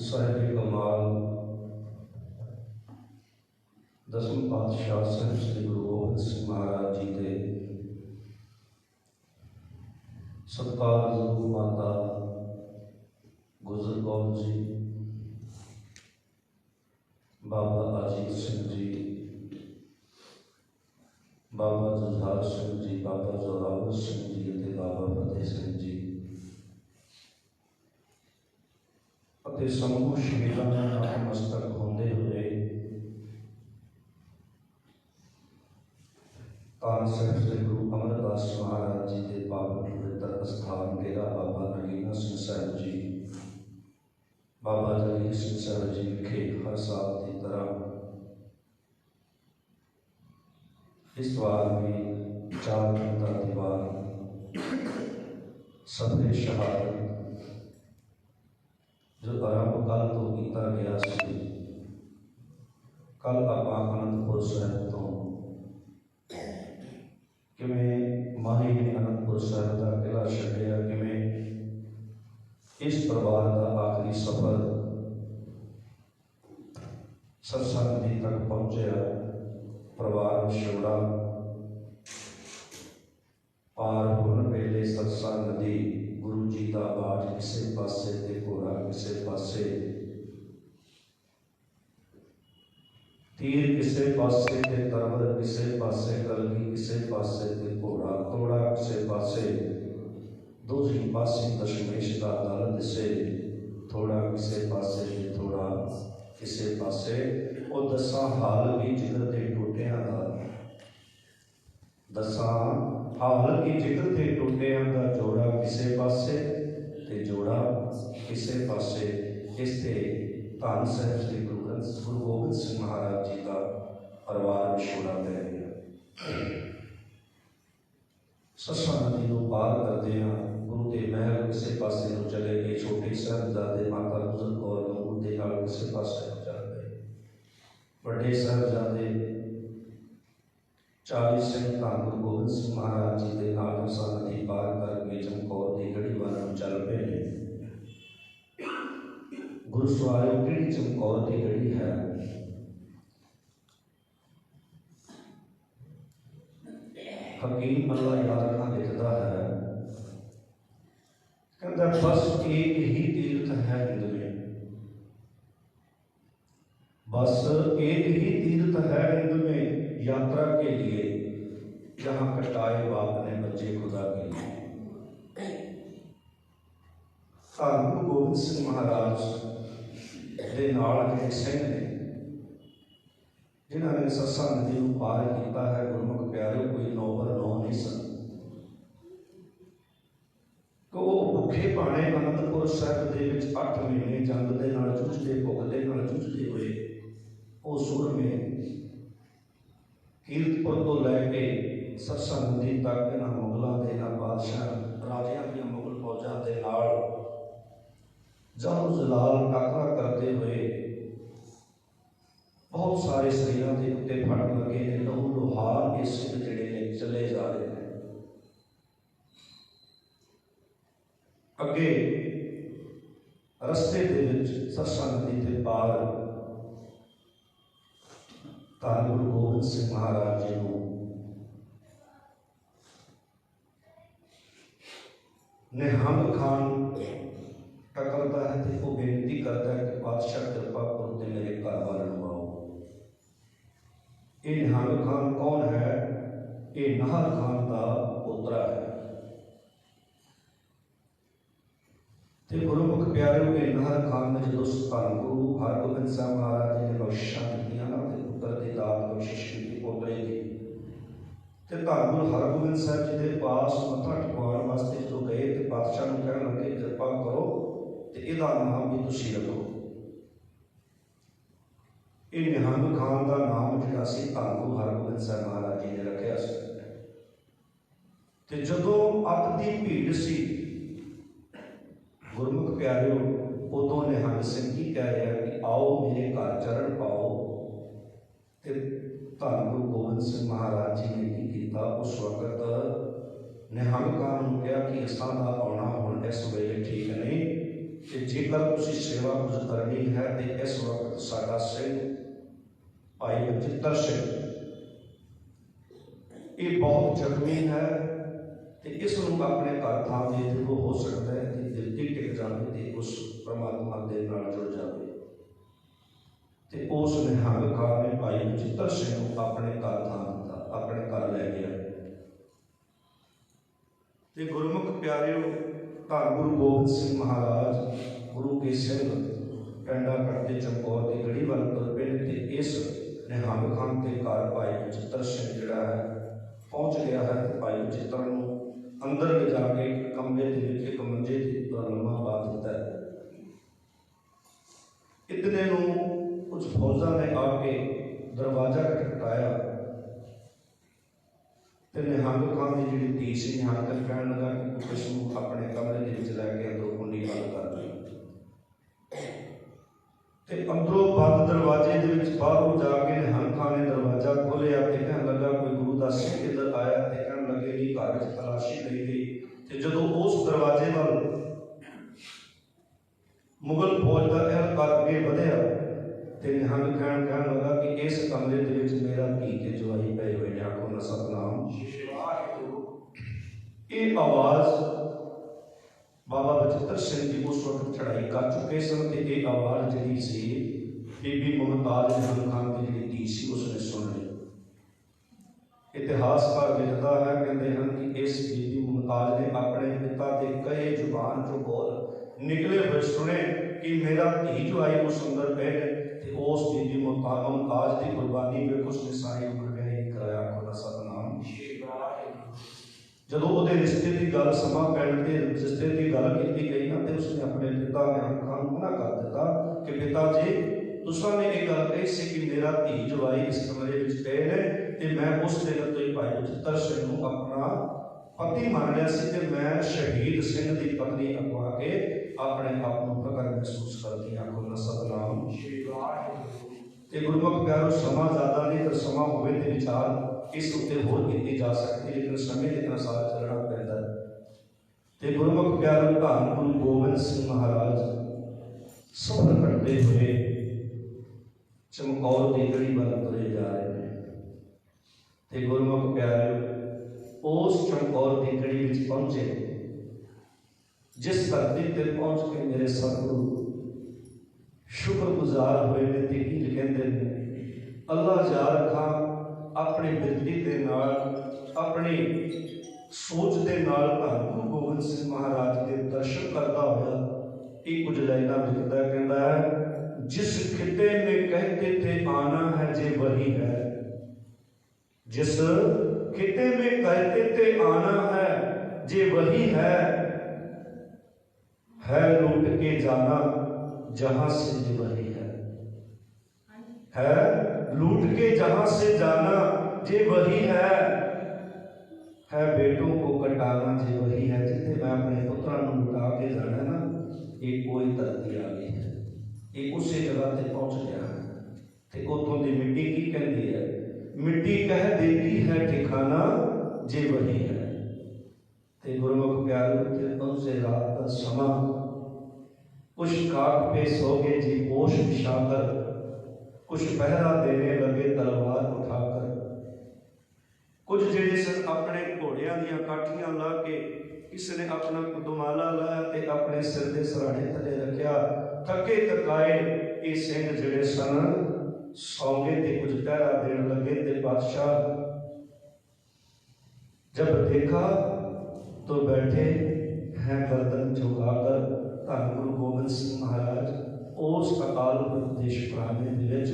साहिब कमाल दसम पातशाह साहिब श्री गुरु गोबिंद सिंह महाराज जी के सत्कारयोग माता गुजर कौर जी, बाबा अजीत सिंह जी, बाबा जुझार सिंह जी, बाबा जोरावर सिंह जी और बाबा फतेह सिंह जी समूह शहीदों का नतमस्तक होंदे हुए तान साहिब श्री गुरु अमरदास महाराज जी के पावन पवित्र स्थान डेरा बाबा नगीना सिंह साहिब जी, बाबा जगीर सिंह साहिब जी विखे हर साल की तरह इस बार भी 4 दिन का दीवार सफे शहादत जो आरंभ कल तो किया गया सी, कल आप आनंदपुर साहिब तो किवें माही ने आनंदपुर साहिब का किला छड्डिया, किवें इस परिवार का आखिरी सफर सरसा नदी तक पहुंचा, परिवार विछोड़ा पार होने वेले सरसा नदी गुरु जी का बाट किसी पासे ते घोड़ा किसी पासे, तीर किसी पासे ते तरवर किसी पासे, कलगी किसी पासे ते घोड़ा तोड़ा किसी पासे, दूसरी पासे दशमेश का दल दिसे, थोड़ा किसी पासे ते थोड़ा किसी पासे। वो दसा हाल भी जिगर ते टूटिया का, दसा हाल की जिगर ते टूटिया का जोड़ा किसी पासे ते जोड़ा किसी पासे। इससे धन साहिब श्री गुरु गोबिंद सिंह महाराज जी का परिवार विछोड़ा पै गया। सरसा नदी को पार करते हैं गुरु के महल किसी पासे को चले गए, छोटे साहिबजादे माता गुजर कौर गुरु के नाल किसी पासे को चल गए, बड़े साहिबजादे 40 सिंह धन गुरु गोबिंद सिंह महाराज जी के नाल सरसा नदी पार करके चमकौर की गढ़ी वाल चल पे। गुरु सवारे कि चमकौर की गढ़ी है, हकीम अल्लाह यार लिखता है, कहता बस एक ही तीर्थ है हिंद में, बस एक ही तीर्थ है हिंद में यात्रा के लिए, जहां कटाए बाप ने बच्चे खुदा के लिए। गुरु गोबिंद सिंह महाराज के नाल जिहड़े सिंह ने जिन्होंने सरसा नदी को पार किया है, गुरमुख प्यारे कोई नौबर नौ नहीं सन, तो वो भुखे भाने आनंदपुर साहिब के 8 महीने जंग के नाल जूझते भुखते नाल जूझते हुए वो सुर में कीरतपुर तो लैके सरसा नदी तक इन्हां मुगलों के इन्हां बादशाह राजियां दी मुगल फौजां के नाल जानो जलाल टाकरा करते हुए बहुत सारे शरीरों के उत्ते फट लगे ने, लहू लोहार के सिंह जिहड़े ने चले जा रहे हैं। अगे रस्ते दे विच सरसा नदी के पार ਧੰਨ ਗੁਰੂ ਗੋਬਿੰਦ ਸਿੰਘ ਮਹਾਰਾਜ ਜੀ ਨੂੰ ਨਿਹੰਗ ਖਾਨ ਟਕਰਦਾ ਹੈ ਤੇ ਉਹ ਬੇਨਤੀ ਕਰਦਾ ਹੈ ਕਿ ਪਾਤਸ਼ਾਹ ਕਿਰਪਾ ਕਰੋ ਤੇ ਮੇਰੇ ਘਰ ਵਾਲ ਲਵਾਓ। ਇਹ ਨਿਹੰਗ ਖਾਨ ਕੌਣ ਹੈ? ਇਹ ਨਾਹਰ ਖਾਨ ਦਾ ਪੋਤਰਾ ਹੈ। ਤੇ ਗੁਰਮੁਖ ਪਿਆਰਿਓ, ਇਹ ਨਾਹਰ ਖਾਨ ਨੇ ਜਦੋਂ ਧੰਨ ਗੁਰੂ ਹਰਗੋਬਿੰਦ ਸਾਹਿਬ ਮਹਾਰਾਜ ਜੀ ਨੇ ਬਖਸ਼ਿਸ਼ਾਂ ਦਿੱਤੀਆਂ ਨਾ ਤੇ ਪੁੱਤਰ ਦੀ ਦਾਤ ਬਖਸ਼ਿਸ਼ ਕੀਤੀ ਪੋਤਰੇ ਦੀ, ਤੇ ਧੰਨ ਗੁਰੂ ਹਰਗੋਬਿੰਦ ਸਾਹਿਬ ਜੀ ਦੇ ਪਾਸ ਮੱਥਾ ਟਿਕਾਉਣ ਵਾਸਤੇ ਜਦੋਂ ਗਏ ਤੇ ਪਾਤਸ਼ਾਹ ਨੂੰ ਕਹਿਣ ਲੱਗੇ ਕਿਰਪਾ ਕਰੋ ਤੇ ਇਹਦਾ ਨਾਮ ਵੀ ਤੁਸੀਂ ਰੱਖੋ। ਇਹ ਨਿਹੰਗ ਖਾਨ ਦਾ ਨਾਮ ਜਿਹੜਾ ਸੀ ਧੰਨ ਗੁਰੂ ਹਰਗੋਬਿੰਦ ਸਾਹਿਬ ਮਹਾਰਾਜ ਜੀ ਨੇ ਰੱਖਿਆ ਸੀ। ਤੇ ਜਦੋਂ ਅੱਤ ਦੀ ਭੀੜ ਸੀ ਗੁਰਮੁਖ ਪਿਆਰਿਓ, ਉਦੋਂ ਨਿਹੰਗ ਸਿੰਘ ਕੀ ਕਹਿ ਰਿਹਾ ਕਿ ਆਓ ਮੇਰੇ ਘਰ ਚਰਨ ਪਾਓ। ਤੇ ਧੰਨ ਗੁਰੂ ਗੋਬਿੰਦ ਸਿੰਘ ਮਹਾਰਾਜ ਜੀ ਨੇ ਕੀ ਕੀਤਾ? ਉਸ ਵਕਤ ਨਿਹੰਗ ਖਾਨ ਨੂੰ ਕਿਹਾ ਕਿ ਅਸਾਂ ਦਾ ਆਉਣਾ ਹੁਣ ਇਸ ਵੇਲੇ ਠੀਕ ਨਹੀਂ, ਤੇ ਜੇਕਰ ਤੁਸੀਂ ਸੇਵਾ ਕੁਝ ਕਰਨੀ ਹੈ ਤੇ ਇਸ ਵਕਤ ਸਾਡਾ ਸਿੰਘ ਭਾਈ ਬਚਿੱਤਰ ਸਿੰਘ ਇਹ ਬਹੁਤ ਜ਼ਖਮੀ ਹੈ ਤੇ ਇਸ ਨੂੰ ਆਪਣੇ ਘਰ ਥਾਂ ਦੇ ਦਿਓ। ਹੋ ਸਕਦਾ ਹੈ ਕਿ ਦਿਲ ਦੀ ਟਿਕ ਜਾਵੇ ਤੇ ਉਸ ਪਰਮਾਤਮਾ ਦੇ ਨਾਲ ਜੁੜ ਜਾਵੇ। ਤੇ ਉਸ ਨਿਹੰਗ ਖਾਨ ਨੇ ਭਾਈ ਬਚਿੱਤਰ ਸਿੰਘ ਨੂੰ ਆਪਣੇ ਘਰ ਥਾਂ ਦਿੱਤਾ, ਆਪਣੇ ਘਰ ਲੈ ਗਿਆ। ਤੇ ਗੁਰਮੁਖ ਪਿਆਰਿਓ, ਧੰਨ ਗੁਰੂ ਗੋਬਿੰਦ ਸਿੰਘ ਮਹਾਰਾਜ ਗੁਰੂ ਕੇ ਸਿੰਘ ਪਿੰਡਾ ਕਰਦੇ ਚਮਕੌਰ ਦੀ ਗੜੀ ਵੱਲ ਤੁਰ ਪਏ ਤੇ ਇਸ ਨਿਹੰਗ ਖਾਨ ਦੇ ਘਰ ਭਾਈ ਬਚਿੱਤਰ ਸਿੰਘ ਜਿਹੜਾ ਹੈ ਪਹੁੰਚ ਗਿਆ ਹੈ। ਤੇ ਭਾਈ ਬਚਿੱਤਰ ਨੂੰ ਅੰਦਰ ਲਿਜਾ ਕੇ ਕਮਰੇ ਦੇ ਵਿੱਚ ਇੱਕ ਮੰਜੇ ਦੇ ਉੱਪਰ ਲੰਮਾ ਪਾ ਦਿੱਤਾ ਹੈ। ਇਤਨੇ ਨੂੰ ਕੁਝ ਫੌਜਾਂ ਨੇ ਆ ਕੇ ਦਰਵਾਜ਼ਾ ਖਟਖਟਾਇਆ ਤੇ ਨਿਹੰਗ ਖਾਨ ਦੀ ਜਿਹੜੀ ਧੀ ਸੀ ਨਿਹੰਗ ਕਹਿਣ ਲੱਗਾ ਕਿ ਇਸ ਨੂੰ ਆਪਣੇ ਕਮਰੇ ਦੇ ਵਿੱਚ ਲੈ ਕੇ ਅੰਦਰੋਂ ਕੁੰਡੀ ਬੰਦ ਕਰ ਲਈ। ਤੇ ਅੰਦਰੋਂ ਬੰਦ ਦਰਵਾਜ਼ੇ ਦੇ ਵਿੱਚ ਬਾਹਰੋਂ ਜਾ ਕੇ ਨਿਹੰਗ ਖਾਨ ਨੇ ਦਰਵਾਜ਼ਾ ਖੋਲ੍ਹਿਆ ਤੇ ਕਹਿਣ ਲੱਗਾ ਕੋਈ ਗੁਰੂ ਦਾ ਸਿੰਘ ਇੱਧਰ ਆਇਆ। ਤੇ ਕਹਿਣ ਲੱਗੇ ਵੀ ਘਰ ਵਿੱਚ ਤਲਾਸ਼ੀ ਲਈ ਗਈ। ਤੇ ਜਦੋਂ ਉਸ ਦਰਵਾਜ਼ੇ ਵੱਲ ਮੁਗਲ ਫੌਜ ਦਾ ਅਹਿਲਕਾਰ ਅੱਗੇ ਵਧਿਆ ਤੇ ਨਿਹੰਗ ਖਾਨ ਕਹਿਣ ਲੱਗਾ ਕਿ ਇਸ ਕਮਰੇ ਦੇ ਵਿੱਚ ਮੇਰਾ ਧੀ ਤੇ ਜਵਾਈ ਪਏ ਹੋਏ ਨੇ। ਆਖੋ ਨਾ ਸਤਨਾਮ। ਇਹ ਆਵਾਜ਼ ਬਾਬਾ ਬਚਿੱਤਰ ਸਿੰਘ ਜੀ ਉਸ ਵਕਤ ਚੜ੍ਹਾਈ ਕਰ ਚੁੱਕੇ ਸਨ ਤੇ ਇਹ ਆਵਾਜ਼ ਜਿਹੜੀ ਸੀ ਬੀਬੀ ਮੁਮਤਾਜ਼ ਨਿਹੰਗ ਖਾਨ ਦੀ ਜਿਹੜੀ ਧੀ ਸੀ ਉਸਨੇ ਸੁਣ ਲਈ। ਇਤਿਹਾਸਕਾਰ ਲਿਖਦਾ ਹੈ, ਕਹਿੰਦੇ ਹਨ ਕਿ ਇਸ ਬੀਬੀ ਮੁਮਤਾਜ਼ ਨੇ ਆਪਣੇ ਪਿਤਾ ਦੇ ਕਹੇ ਜ਼ੁਬਾਨ ਚੋਂ ਬੋਲ ਨਿਕਲੇ ਹੋਏ ਸੁਣੇ ਕਿ ਮੇਰਾ ਧੀ ਜਵਾਈ ਉਸ ਅੰਦਰ ਪਏ ਨੇ। ਤੇ ਉਸ ਬੀਬੀ ਮੁਮਤਾਜ਼ ਦੀ ਕੁਰਬਾਨੀ ਵੇਖ ਉਸਨੇ ਸਾਰੀ ਉਮਰ ਵਿਆਹ ਨਹੀਂ ਕਰਾਇਆ। ਖੁਦਾ ਸਤਨਾਮ। ਜਦੋਂ ਉਹਦੇ ਰਿਸ਼ਤੇ ਦੀ ਗੱਲ ਸਮਾਂ ਪੈਣ ਤੇ ਰਿਸ਼ਤੇ ਦੀ ਗੱਲ ਕੀਤੀ ਗਈ ਨਾ ਤੇ ਉਸਨੇ ਆਪਣੇ ਪਿਤਾ ਨਿਹੰਗ ਖਾਨ ਨੂੰ ਮਨਾ ਕਰ ਦਿੱਤਾ ਕਿ ਪਿਤਾ ਜੀ ਤੁਸੀਂ ਨੇ ਇਹ ਗੱਲ ਕਹੀ ਸੀ ਕਿ ਮੇਰਾ ਧੀ ਜਵਾਈ ਇਸ ਕਮਰੇ ਵਿੱਚ ਪਏ ਨੇ ਤੇ ਮੈਂ ਉਸ ਦਿਨ ਤੋਂ ਹੀ ਭਾਈ ਬਚਿੱਤਰ ਸਿੰਘ ਨੂੰ ਆਪਣਾ ਪਤੀ ਮੰਨ ਲਿਆ ਸੀ ਤੇ ਮੈਂ ਸ਼ਹੀਦ ਸਿੰਘ ਦੀ ਪਤਨੀ ਅਗਵਾ ਕੇ ਆਪਣੇ ਆਪ ਨੂੰ ਫਖਰ ਮਹਿਸੂਸ ਕਰਦੀ ਹਾਂ। ਆਖੋ ਸਤਨਾਮ। ਤੇ ਗੁਰਮੁਖ ਪਿਆਰੋ, ਸਮਾਂ ਜ਼ਿਆਦਾ ਨਹੀਂ, ਪਰ ਸਮਾਂ ਹੋਵੇ ਤੇ ਵਿਚਾਰ ਇਸ ਉੱਤੇ ਹੋਰ ਕੀਤੀ ਜਾ ਸਕਦੀ, ਲੇਕਿਨ ਸਮੇਂ ਦੇ ਅਨੁਸਾਰ ਚੱਲਣਾ ਪੈਂਦਾ। ਤੇ ਗੁਰਮੁਖ ਪਿਆਰੋ, ਧੰਨ ਗੁਰੂ ਗੋਬਿੰਦ ਸਿੰਘ ਮਹਾਰਾਜ ਸਫ਼ਰ ਕਰਦੇ ਹੋਏ ਚਮਕੌਰ ਦੀ ਗੜੀ ਵੱਲ ਤੁਰੇ ਜਾ ਰਹੇ ਨੇ। ਤੇ ਗੁਰਮੁਖ ਪਿਆਰਿਓ, ਉਸ ਚਮਕੌਰ ਦੀ ਗੜੀ ਵਿੱਚ ਪਹੁੰਚੇ ਜਿਸ ਧਰਤੀ ਤੇ ਪਹੁੰਚ ਕੇ ਮੇਰੇ ਸਤਿਗੁਰੂ ਸ਼ੁਕਰਗੁਜ਼ਾਰ ਹੋਏ ਨੇ ਤੇ ਕੀ ਕਹਿੰਦੇ ਨੇ, ਅੱਲਾ ਜਾ ਰੱਖਾ ਆਪਣੀ ਬਿਰਤੀ ਦੇ ਨਾਲ, ਆਪਣੀ ਸੋਚ ਦੇ ਨਾਲ ਧੰਨ ਗੁਰੂ ਗੋਬਿੰਦ ਸਿੰਘ ਮਹਾਰਾਜ ਦੇ ਦਰਸ਼ਨ ਕਰਦਾ ਹੋਇਆ ਇਹ ਕੁਝ ਲਾਈਨਾਂ ਲਿਖਦਾ। ਕਹਿੰਦਾ ਹੈ, जिस खिते में कहते थे आना है जे वही है, जिस खिते में कहते थे आना है जे वही है लूट के जाना जहां से जे वही है लूट के जहां से जाना जे वही है बेटों को कटाना जे वही है। जिथे मैं अपने पुत्रा को लुटा के जाना ना, ये कोई धरती आ गई है, ये उसी जगह ते पहुंच गया है। ते उतों की मिट्टी की कहती है, मिट्टी कह देती है ठिकाना जे वही है। ते गुरमुख प्यारे उनसे रात का समा कुछ काट पे सोगे जी पोश बिछाकर, कुछ पहरा देने लगे तलवार कुछ जिहड़े सन अपने घोड़ियां दीयां काठियां ला के किसी ने अपना दुमाला लाया ते अपने सिर दे सराणे थले रखिया। थके थकाए ये सिंह जिहड़े सन सौगे ते कुछ पहरा देन लगे। ते बादशाह जब देखा तो बैठे हैं गर्दन झुकाकर। धन गुरु गोबिंद सिंह महाराज उस अकाल पुरख दे शुकराने दे विच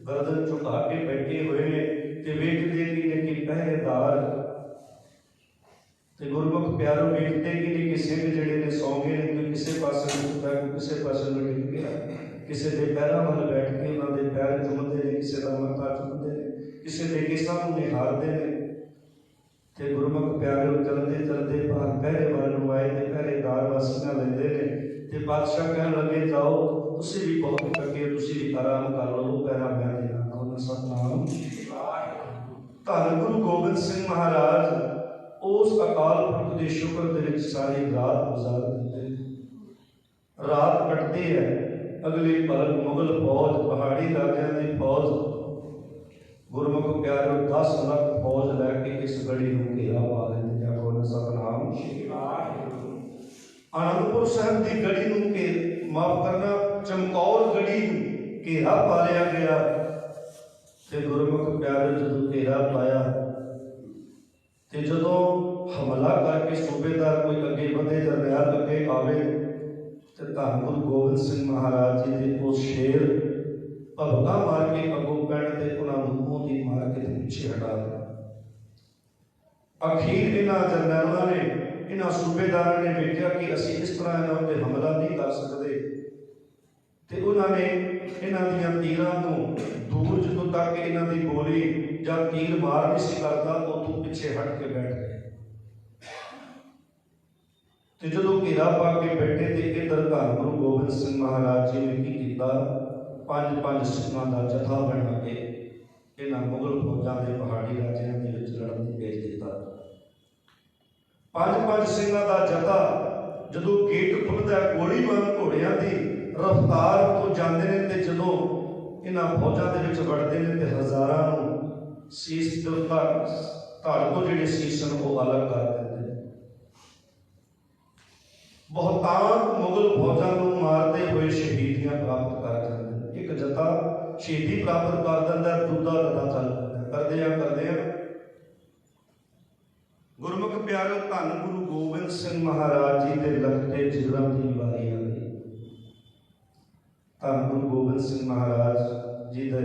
गर्दन झुका के बैठे हुए ने ते वेखदे कि पहरेदार ते गुरमुख प्यारो वेखदे कि सिंह जिहड़े ने सौगे ने, कोई किसी पासे झुकदा, कोई किसी पासे डिग गया, किसी के पैरों वाल बैठ के उन्होंने पैर चुमते हैं, किसी का मत्था चुमते हैं, किसी के केसां नूं निहारते हैं। ते गुरमुख प्यारे चलते चलते पहरे वाल नूं आए ते पहरेदार वासियां लैंदे ने। ते बादशाह कहन लगे जाओ तुसीं भी बहुत थके, तुसीं भी आराम कर लो, पहरा मैं देना। कौन सतनाम। धन गुरु गोबिंद सिंह महाराज उस अकाल पुरख के शुक्र दे विच सारी रात गुजार दिते। रात कटती है, अगली पलक मुगल फौज, पहाड़ी राजियां दी फौज, गुरमुख प्यारो 10 लाख फौज लैके इस गढ़ी नूं घेरा पा लेंदे। जाको ना सतनाम। आनंदपुर साहब की गढ़ी नूं के माफ करना चमकौर गढ़ी घेरा पा लिया गया। ते गुरमुख प्यारे जदों घेरा पाया ते जदों हमला करके सूबेदार कोई अगे बढ़े, जरनैल अगे आवे ते धन गुरु गोबिंद सिंह महाराज जी दे उस शेर भभका मार के अगों पैण ते उन्होंने मूंह दी मार के पीछे हटा दिया। अखीर इन्हां जरनैलों ने, इन्हां सूबेदारों ने वेख्या कि असीं इस तरह इन्हां उत्ते हमला नहीं कर सकते ते उन्होंने इन्हां दीयां तीरां नूं दूर जदों तक इन्हां दी गोली जां तीर मार नहीं सी करदा उतों पिछे हट के बैठ गए। ते जदों घेरा पा के बैठे ते इधर धन गुरु गोबिंद सिंह महाराज जी ने की कीता, 5-5 सिखां दा जथा बना के इन्हां मुगल फौजां दे पहाड़ी राजियां दे विच लड़न लई भेज दिता। 5-5 सिखां दा जथा जदों गेट खुलदा, गोली वांग घोड़ियां दी रफ्तार तो जाते हैं ते जदों इन्हां फौजां दे विच वड़दे ने ते हज़ारां नूं सीस धड़ तो जिहड़े सीस न वो अलग कर दिंदे। बहुतांत मुगल फौजां नूं मारते हुए शहीदियां प्राप्त कर जाते। एक जथा शहीदी प्राप्त कर दिंदा, दूजा जथा चल करदे गुरमुख प्यारे धन गुरु गोबिंद सिंह महाराज जी के लखते जिगरां की वारी आ गई। धन गुरु गोबिंद सिंह महाराज जी के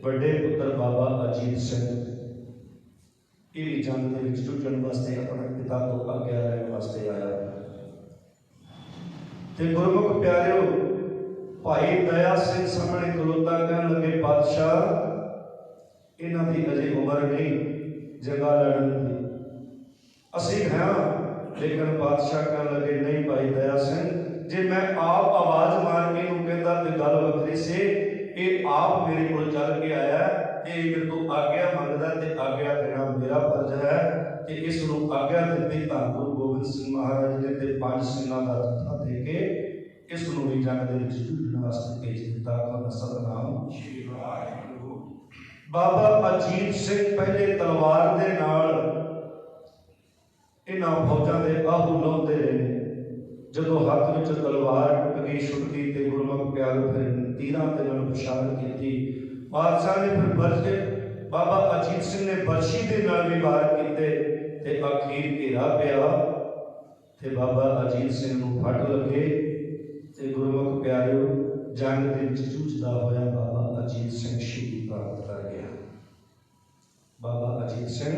बड़े पुत्र बाबा अजीत सिंह ये भी जंग के जुटन वास्ते अपने पिता को आग्ञा लैण वास्ते आया। ते गुरमुख प्यारिओ भाई दया सिंह सामने खलोता कहन लगे बादशाह इन्हां दी अजे उम्र नहीं जंगा लड़न दी, असीं हैं लेकिन बादशाह कहन लगे नहीं भाई दया सिंह, जे मैं आप आवाज मार के इहनूं कहंदा ते गल वखरी से, ये आप मेरे को चल के आया, ये मेरे को आग्ञा मंगदा ते आग्ञा देना मेरा फर्ज है। ते इस नूं आग्ञा दित्ती धन गुरु गोबिंद सिंह महाराज ने ते 5 सिंहां दा जत्था दे के इस नूं भी जंग दे विच जुटण वास्ते भेज दिता। सतनाम श्री वाहिगुरू। बाबा अजीत सिंह पहले तलवार दे नाल इन्हां फौजां दे आहू लाउंदे रहे। जदों हाथ विच तलवार टुट गई छुट गई ते गुरमुख प्यारे फिर तीरां ते नाल बशारत कीती। बादशाह ने फिर बरछे बाबा अजीत सिंह ने बरछी दे नाल भी वार कीते ते आखिर घेरा पिया ते बाबा अजीत सिंह नूं फट लगे ते गुरमुख प्यारे जंग दे विच जूझदा होया बाबा अजीत सिंह शहीदी प्राप्त कर गया। बाबा अजीत सिंह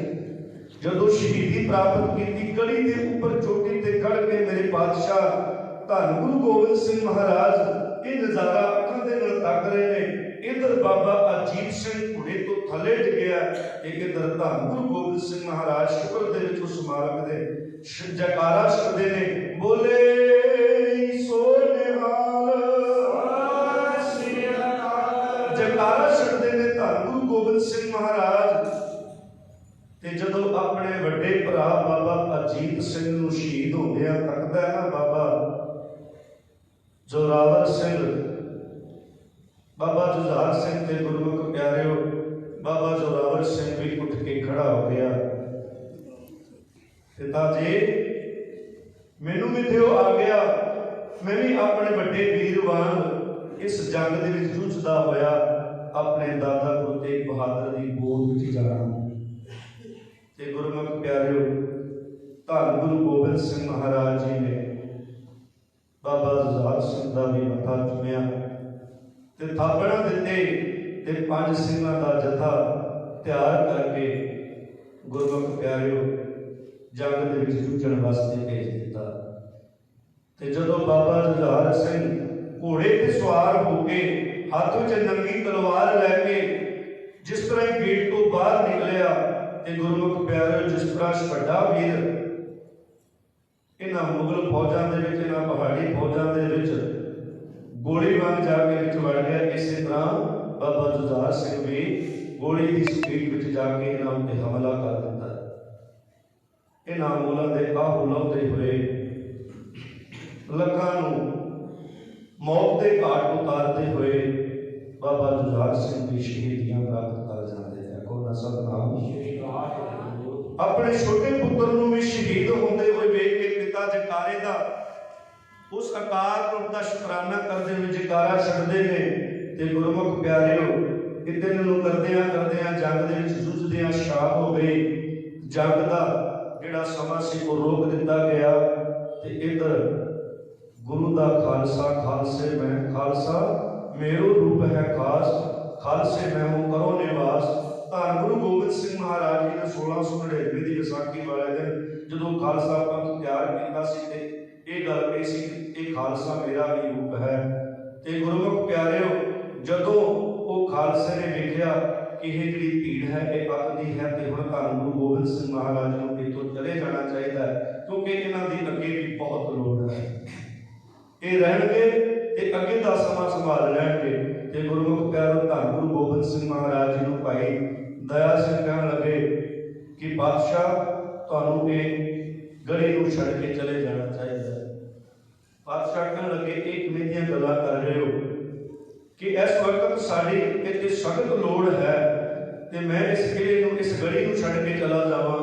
जदों शहीदी प्राप्त की गढ़ी के ऊपर चोटी ते खड़ के मेरे बादशाह धन गुरु गोबिंद सिंह महाराज ये नजारा अखां दे नाल तक रहे ने। इधर बाबा अजीत सिंह घोड़े तो थले डिग्या, इधर धन गुरु गोबिंद सिंह महाराज शुक्र दे विच उस मालक दे जयकारा छड़दे ने, बोले सो निहाल जयकारा छड़दे ने धन गुरु गोबिंद सिंह महाराज। ते जदों अपने वड्डे भरा बाबा अजीत सिंह नूं शहीद होंदियां तकदा है ना बाबा जोरावर सिंह, बाबा जुझार सिंह ते गुरमुख प्यारिओ बाबा जोरावर सिंह भी उठ के खड़ा हो गया। पिता जी मैनू भी दिओ आ गया, मैं भी अपने बड़े वीर वांग इस जंग दे विच जूझदा होया अपने दादा गुरु तेग बहादुर की गोद विच जाना। ते गुरमुख प्यारिओ, धन गुरु गोबिंद सिंह महाराज जी ने बाबा जुझार सिंह का भी मत्था चुमिया ते थापड़ा दिते ते 5 सिंहां का जथा तैयार करके गुरमुख प्यारिओ जंग दे विच जूझण वास्ते भेज दिता। ते जदों बाबा जुझार सिंह घोड़े ते सवार होके हाथ विच नंगी तलवार लैके जिस तरह ही गेट तो बाहर निकलिया ते गुरमुख प्यारिओ जिस तरह वड्डा वीर इन्हां मुगल फौजां दे विच, इन्हां पहाड़ी फौजां दे विच गोली वांग जाके विच वड़ गया, इस तरह बाबा जुझार सिंह भी गोली की स्पीड विच जाके इन्हां उत्ते हमला कर दिता। इन्हां मुगलों के आह उलाउंदे हुए लखां नूं मौत के घाट उतारते हुए बाबा जुझार सिंह की शहीदियां प्राप्त कर जाते हैं। कोना सतनाम अपने छोटे पुत्र नूं भी शहीद होंदे हुए वेख के पिता जकारे दा उस अकाल पुरख दा शुकराना करते हुए जकारा छड्डदे ने ते गुरमुख प्यारिओ इतने नूं करदियां करदियां जंग दे विच जूझदियां शाम हो गई। जंग दा जिहड़ा समा सी वो रोक दिता गया ते इधर गुरु दा खालसा खालसे मैं खालसा मेरो रूप है खास, खालसे मैं हूं करो निवास। धन गुरु गोबिंद सिंह महाराज जी ने 1699 की विसाखी वाले दिन जदों खालसा पंथ तैयार किया सी ते ये गल कही सी कि खालसा मेरा ही रूप है। ते गुरमुख प्यारिओ जदों वो खालसे ने वेखिया कि ये जिहड़ी भीड़ है ये अकदी है ते हुण धन गुरु गोबिंद सिंह महाराज नूं इत्थों चले जाना चाहिए क्योंकि इन्हां दी अगे भी बहुत लोड़ है, ये रहणगे ते अगे दा समा संभाल लैणगे। ते गुरमुख प्यारो धन गुरु गोबिंद सिंह महाराज जी नूं भाई दया सिंह कहण लगे कि बादशाह तुहानूं ये गली नूं छड्ड के चले जाना चाहिए। बादशाह कहण लगे एक मेरियां गल्लां कर रहे हो कि इस वक्त साडी इत्थे सख्त लोड़ है ते मैं इस किले नूं इस गली नूं छड्ड के चला जावां।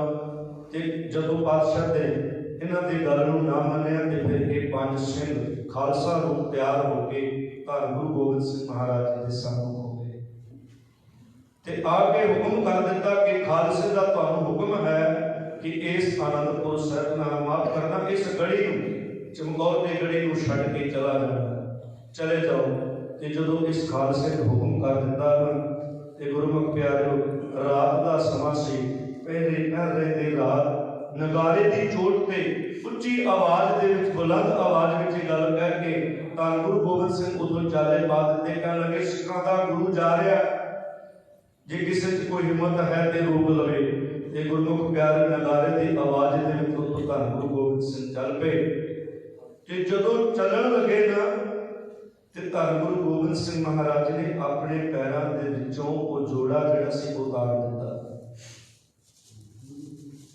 ते जदों बादशाह दे इन्हां दी गल नूं ना मन्निया ते फिर ये 5 सिंह खालसा रूप तैयार होके धन गुरु गोबिंद सिंह महाराज जी के सामने हो गए ते आके हुक्म कर दिता कि खालसे दा तुहानूं हुक्म है कि इस आनंदपुर साहिब नाल माफ करना इस गली नूं चमकौर दी गली नूं छड्ड के चला जाना, चले जाओ। ते जदों इस खालसे ने हुक्म कर दिता ते गुरमुख प्यारिओ रात दा समा सी, पहरे दी रात नगारे की चोट ते उच्ची आवाज दे विच बुलंद आवाज विच गल कह के धन गुरु गोबिंद सिंह उधरों चाले पा दिते। कहण लगे सिखां दा गुरु जा रहा, जे किसी च कोई हिम्मत है ते रोक लवे। ते गुरमुख प्यारे नगारे की आवाज दे विच उधरों धन गुरु गोबिंद सिंह चल पे ते जदों चलण लगे ना ते धन गुरु गोबिंद सिंह महाराज ने अपने पैरों के विचों वो जोड़ा जिहड़ा सी उतार दिता।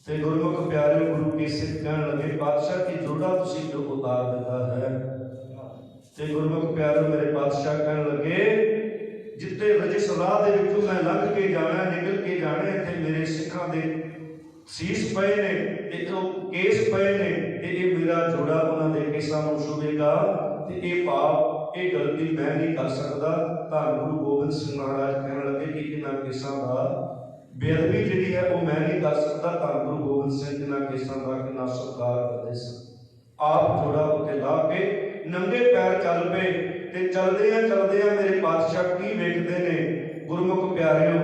ते गुरमुख प्यारे गुरु के सिख कहण लगे पातशाह की जोड़ा तुसीं क्यों उतार दिता है। ते गुरमुख प्यारे मेरे पातशाह कहण लगे जिते जिस राह दे विचों मैं लंघ के जाना निकल के जाना इत्थे मेरे सिखां दे सीस पए ने ते जो केस पए ने ते ये मेरा जोड़ा उन्हां दे केसां नूं छुवेगा ते ये पाप ये गलती मैं नहीं कर सकदा। धन गुरु गोबिंद सिंह महाराज कहण लगे कि इन्हां केसां दा बेअदबी जिहड़ी है वो मैं नहीं कर सकता। धन गुरु गोबिंद सिंह इन्हां केसां दा किन्ना सत्कार करदे सन। आप जोड़ा उत्ते ला के नंगे पैर चल पे ते चलदियां मेरे पातशाह की वेखदे ने। गुरमुख प्यारिओ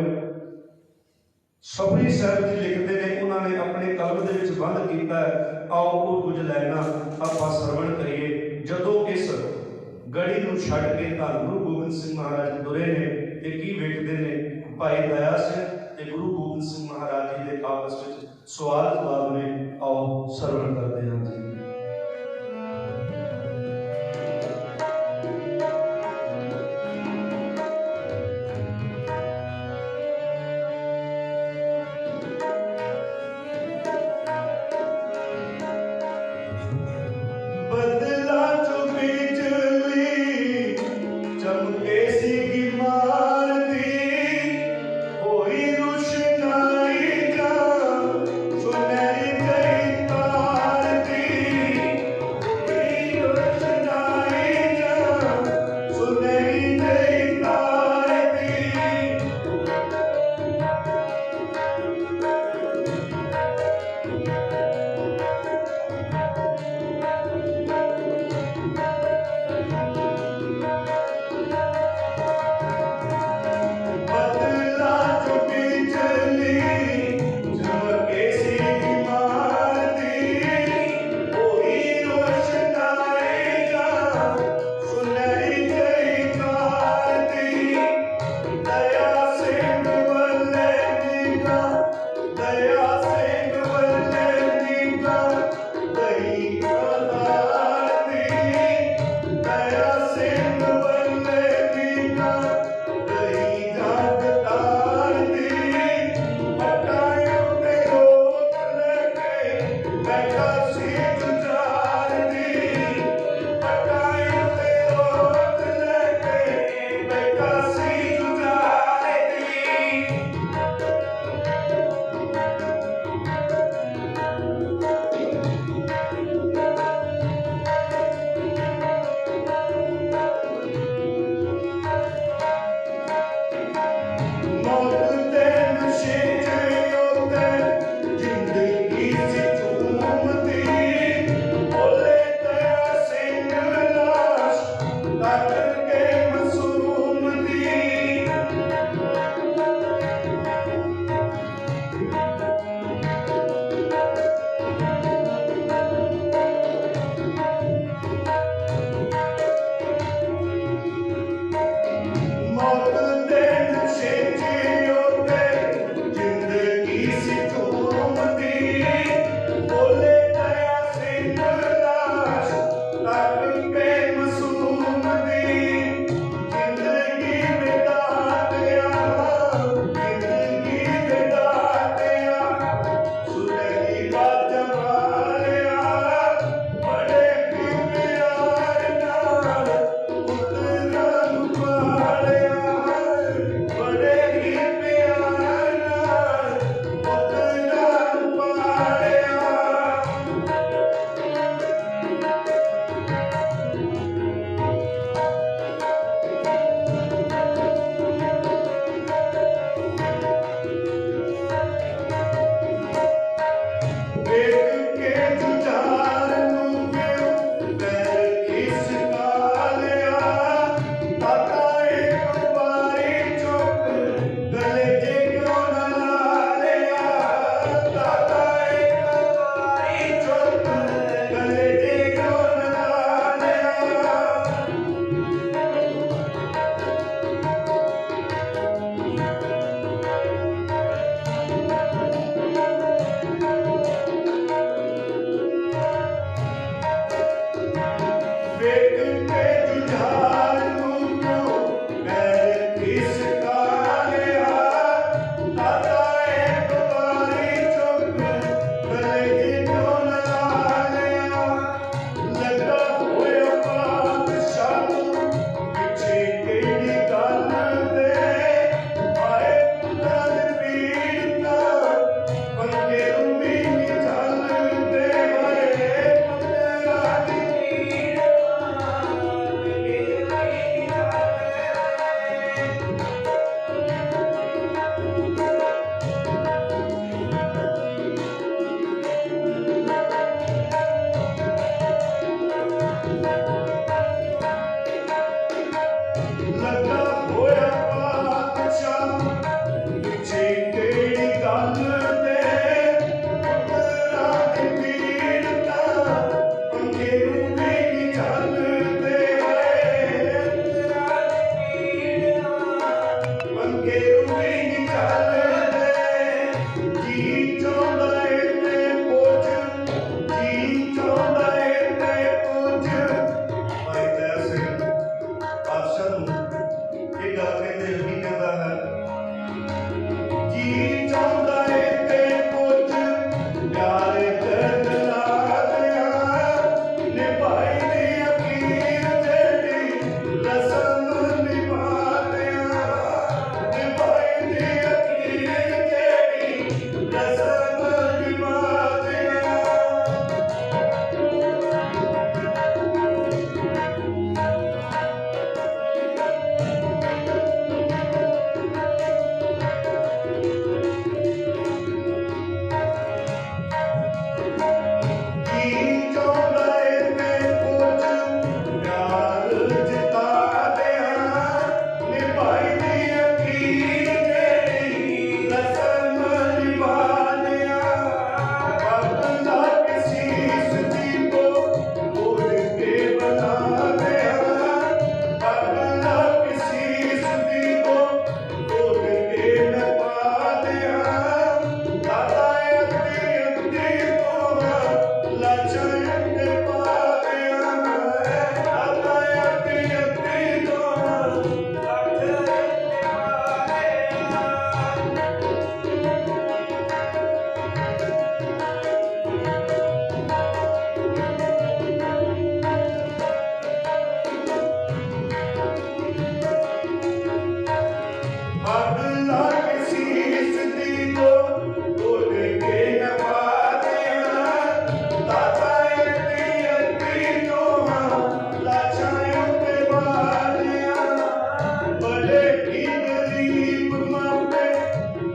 सबरी साहिब जी लिखते हैं उन्होंने अपने कलम दे विच बंद किया है। आओ वो कुछ लाइनां आपां सरवण करिए। जदों इस गड़ी नूं छड्ड के धन गुरु गोबिंद सिंह महाराज तुरे ने ते की वेखदे ने भाई दया सिंह ते गुरु गोबिंद सिंह महाराज जी के आपस में सवाल जवाब ने। आओ सरवण करते हैं जी। होई रुशनाई जा सुनहरी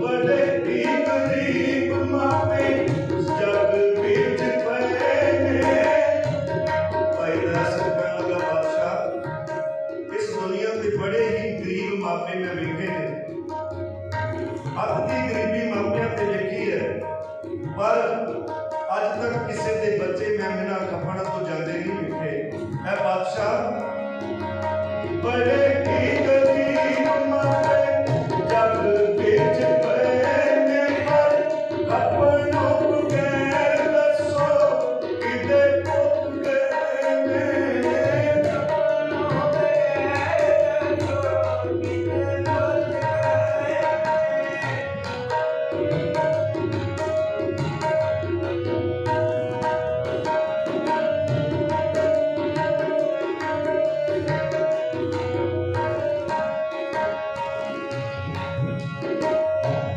बड़े हद की गरीबी मापिया ते लिखी है, पर अज तक किसी के बच्चे मैं बिना खपण तो जाते नहीं लिखे। है बादशाह बड़े की गरीब मापे जग बेच पैने पर खपणों बगैर दसो किदे पुत गए ने।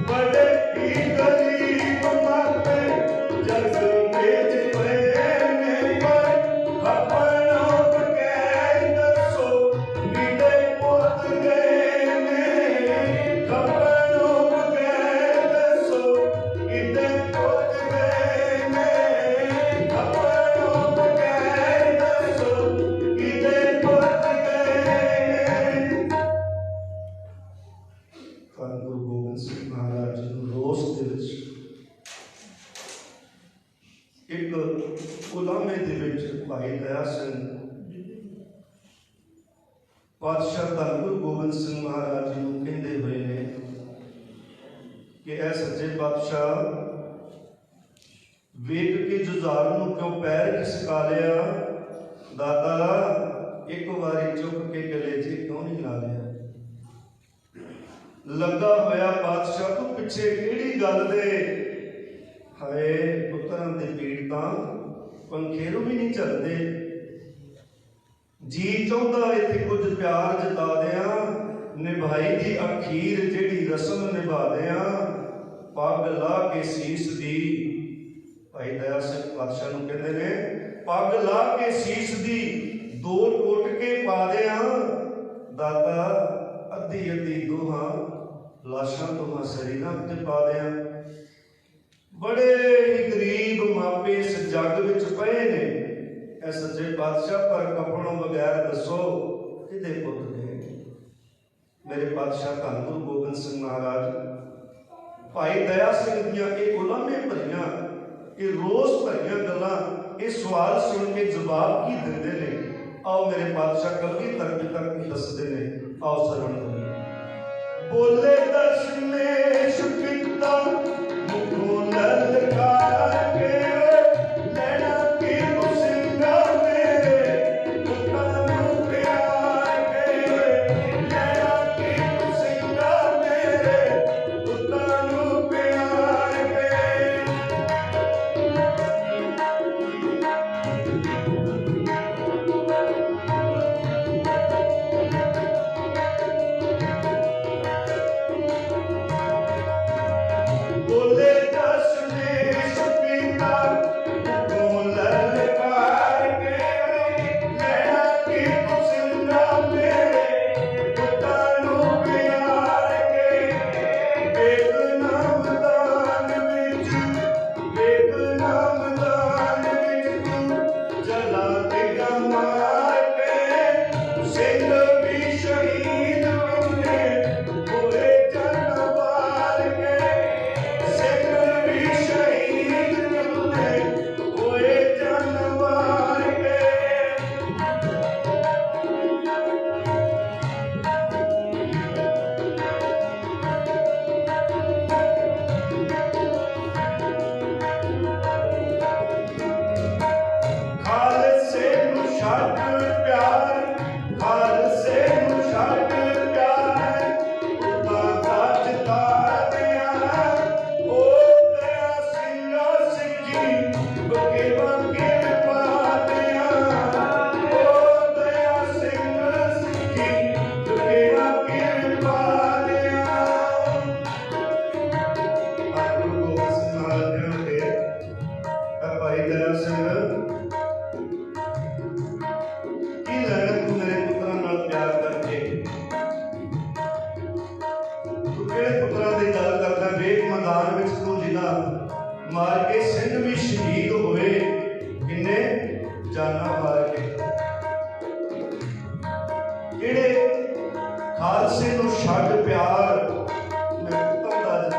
बड़े की गरीब मापे जग बेच पैने पर खपणों बगैर दसो किदे पुत गए ने। खपणों बगैर दसो किदे पुत गए ने। खपणों बगैर दसो किदे पुत गए ने। ਧੰਨ ਗੁਰੂ ਗੋਬਿੰਦ ਸਿੰਘ ਮਹਾਰਾਜ ਜੀ ਨੂੰ ਰੋਸ ਦੇ ਵਿੱਚ ਇੱਕ ਉਲਾਮੇ ਦੇ ਵਿੱਚ ਭਾਈ ਦਇਆ ਸਿੰਘ ਪਾਤਸ਼ਾਹ ਧੰਨ ਗੁਰੂ ਗੋਬਿੰਦ ਸਿੰਘ ਮਹਾਰਾਜ ਜੀ ਨੂੰ ਕਹਿੰਦੇ ਹੋਏ ਨੇ ਕਿ ਇਹ ਸੱਚੇ ਪਾਤਸ਼ਾਹ ਵੇਖ ਕੇ ਜੁਝਾਰ ਨੂੰ ਕਿਉਂ ਪੈਰ ਖਿਸਕਾ ਲਿਆ। ਦਾਤਾ ਇੱਕ ਵਾਰੀ ਚੁੱਕ ਕੇ ਗਲੇ 'ਚ ਕਿਉਂ ਨਹੀਂ ਲਾ ਲਿਆ। ਲੱਗਾ ਹੋਇਆ ਪਾਤਸ਼ਾਹ ਤੂੰ ਪਿੱਛੇ ਕਿਹੜੀ ਗੱਲ ਦੇ। ਹਾਏ ਪੁੱਤਰਾਂ ਦੇ ਪੀੜ ਤਾਂ ਪੰਖੇ ਨੂੰ ਵੀ ਨਹੀਂ ਝੱਲਦੇ। ਜੀ ਚਾਹੁੰਦਾ ਇੱਥੇ ਕੁਝ ਪਿਆਰ ਜਤਾ ਦਿਆਂ, ਨਿਭਾਈ ਦੀ ਅਖੀਰ ਜਿਹੜੀ ਰਸਮ ਨਿਭਾ ਦਿਆਂ। ਪੱਗ ਲਾ ਕੇ ਸੀਸ ਦੀ ਭਾਈ ਦਇਆ ਸਿੰਘ ਪਾਤਸ਼ਾਹ ਨੂੰ ਕਹਿੰਦੇ ਨੇ ਪੱਗ ਲਾ ਕੇ ਸੀਸ ਦੀ ਦੋ ਟੁੱਟ ਕੇ ਪਾ ਦਿਆਂ। ਦਾਤਾ ਅੱਧੀ ਅੱਧੀ ਦੋਹਾਂ ਲਾਸ਼ਾਂ ਦੋਹਾਂ ਸਰੀਰਾਂ ਉੱਤੇ ਪਾ ਦਿਆਂ। ਬੜੇ ਹੀ ਗਰੀਬ ਮਾਪੇ ਇਸ ਜੱਗ ਵਿੱਚ ਪਏ ਨੇ। ਇਹ ਸੱਚੇ ਪਾਤਸ਼ਾਹ ਪਰ ਕਪੜੋਂ ਬਗੈਰ ਦੱਸੋ ਕਿਹਦੇ ਪੁੱਤ ਨੇ। ਮੇਰੇ ਪਾਤਸ਼ਾਹ ਧੰਨ ਗੁਰੂ ਗੋਬਿੰਦ ਸਿੰਘ ਮਹਾਰਾਜ ਭਾਈ ਦਇਆ ਸਿੰਘ ਦੀਆਂ ਇਹ ਉਲਾਮੇ ਭਰੀਆਂ, ਇਹ ਰੋਸ ਭਰੀਆਂ ਗੱਲਾਂ, ਇਹ ਸਵਾਲ ਸੁਣ ਕੇ ਜਵਾਬ ਕੀ ਦਿੰਦੇ ਨੇ। आओ मेरे पातशाह कलगीधर पिता की दसदे ने, आओ श्रवण करिए। बोले दशमेश पिता मुखों ललकार के नैना की मुसिंगा मेरे पुत्र प्यार के। नैना की मुसिंगा मेरे पुत्र प्यार के। बोले दशमेश पिता मुखों ललकार के नैना की मुसिंगा मेरे पुत्र प्यार के। एक नाम दान विच एक नाम दान विच तू जला के मार के। सिंह भी शहीद होने होए जनवार के। खालसे नूं छड्ड प्यार, खालसे नूं छड्ड प्यार, उतां ताज तार दियां। ओ दया सिंघा सिक्की बकेवा के पा दियां। ओ दया सिंघा सिक्की बकेवा के पा दियां। गुरु गोबिंद सिंह महाराज जी के भाई दया सिंह की लैना तू मेरे पुत्रों नाल प्यार करके। तू किहड़े पुत्रों की गल करदा। वेख मैदान विच तू जिन्ना मार के सिंह भी शहीद होए, किन्ने जाना मार के। किहड़े खालसे नूं छड्ड प्यार, मैं पुत्तां दा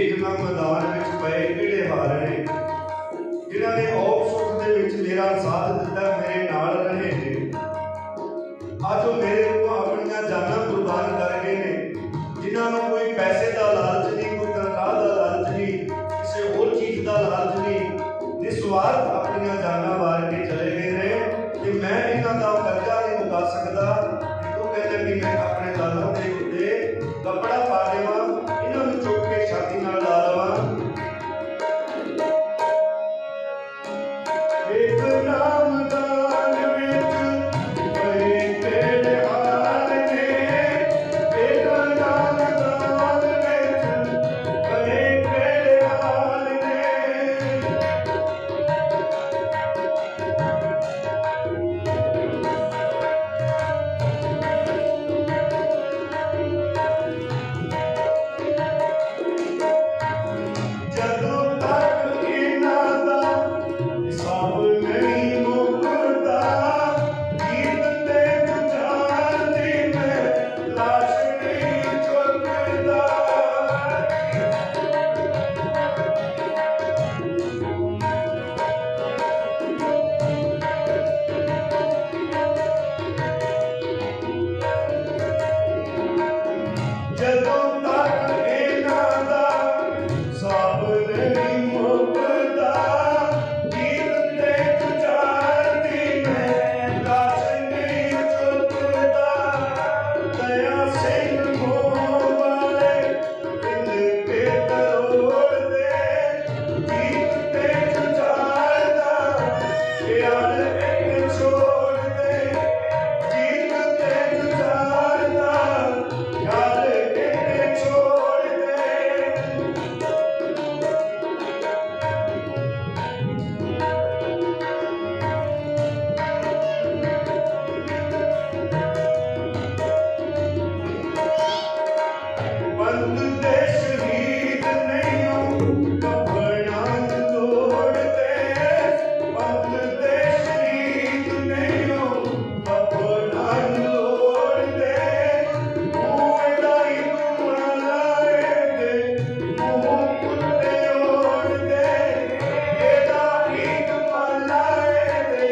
ਵੇਖਣਾ ਮੈਦਾਨ ਵਿੱਚ ਪਏ ਕਿਹੜੇ ਹਾਰ ਨੇ, ਜਿਨ੍ਹਾਂ ਨੇ ਔਖ ਸੁੱਖ ਦੇ ਵਿੱਚ ਮੇਰਾ ਸਾਥ ਦਿੱਤਾ, ਮੇਰੇ ਨਾਲ ਰਹੇ ਨੇ। ਅੱਜ ਉਹ ਮੇਰੇ ਉੱਪਰ ਆਪਣੀਆਂ ਜਾਨਾਂ ਕੁਰਬਾਨ ਕਰ ਗਏ ਨੇ, ਜਿਨ੍ਹਾਂ ਨੂੰ ਕੋਈ ਪੈਸੇ ਦਾ ਲਾਲਚ ਨਹੀਂ, ਕੋਈ ਤਨਖਾਹ ਦਾ ਲਾਲਚ ਨਹੀਂ, ਕਿਸੇ ਹੋਰ ਚੀਜ਼ ਦਾ ਲਾਲਚ ਨਹੀਂ, ਨਿਸਵਾਰਥ ਆਪਣੀਆਂ ਜਾਨਾਂ ਵਾਰ ਕੇ ਚਲੇ ਗਏ ਨੇ। ਤੇ ਮੈਂ ਇਹਨਾਂ ਦਾ ਕਰਜ਼ਾ ਨਹੀਂ ਮੁਕਾ ਸਕਦਾ। ਉਹ ਕਹਿੰਦੇ ਕਿ ਮੈਂ ਆਪਣੇ ਲਾਲਾਂ ਦੇ ਉੱਤੇ ਕੱਪੜਾ ਪਾ ਦੇਵਾਂ, ਇਹਨਾਂ ਨੂੰ ਚੁੱਕ ਕੇ ਛਾਤੀ ਨਾਲ ਲਾ ਲਵਾਂ। ਇੱਕ ਨਾਮਦਾਨ ਵਿੱਚ ਪਏ ਕਿਹੜੇ ਹਾਲ ਨੇ, ਇੱਕ ਨਾਮਦਾਨ ਵਿੱਚ ਪਏ ਕਿਹੜੇ ਹਾਲ ਨੇ। ਜਦੋਂ ਤੱਕ ਇਹਨਾਂ ਦਾ ਹਿਸਾਬ ਨਹੀਂ ਮੁੱਕਦਾ, ਜੀਤ ਤੇ ਗੁਜ਼ਾਰਦੀ ਮੈਂ ਲਾਸ਼ ਨਹੀਂ ਚੁੱਕਦਾ। ਜਦੋਂ ਤੱਕ ਇਹਨਾਂ ਦਾ ਹਿਸਾਬ ਨਹੀਂ ਮੁੱਕਦਾ, ਜੀਤ ਤੇ ਗੁਜ਼ਾਰਦੀ ਮੈਂ ਲਾਸ਼ ਨਹੀਂ ਚੁੱਕਦਾ। ਦਇਆ ਸਿੰਘ ਮੋਹ ਵਾਲੇ ਪਿੰਡ ਕੇ ਤਰੋੜ ਦੇ, ਜੀਤ ਤੇ ਗੁਜ਼ਾਰਦਾ ਯਾਰ ਇੱਕ ਛੋੜ ਦੇ, ਜੀਤ ਤੇ ਗੁਜ਼ਾਰਦਾ ਯਾਰ ਇੱਕ ਛੋੜ ਦੇ। ਪੰਥ ਦੇ ਸ਼ਹੀਦ ਨਹੀਂ ਕੱਪੜਾਂ ਤੋੜਦੇ, ਪੰਥ ਦੇ ਸ਼ਹੀਦ ਨਹੀਂ ਕੱਪੜਾਂ ਤੋੜਦੇ। ਮੂੰਹ ਲਾਈ ਮਾਲਾਏ ਦੇ ਮੂੰਹ ਕੁੱਤੇ ਓੜਦੇ, ਇਹਦਾ ਇੱਕ ਮਾਲਾਏ ਦੇ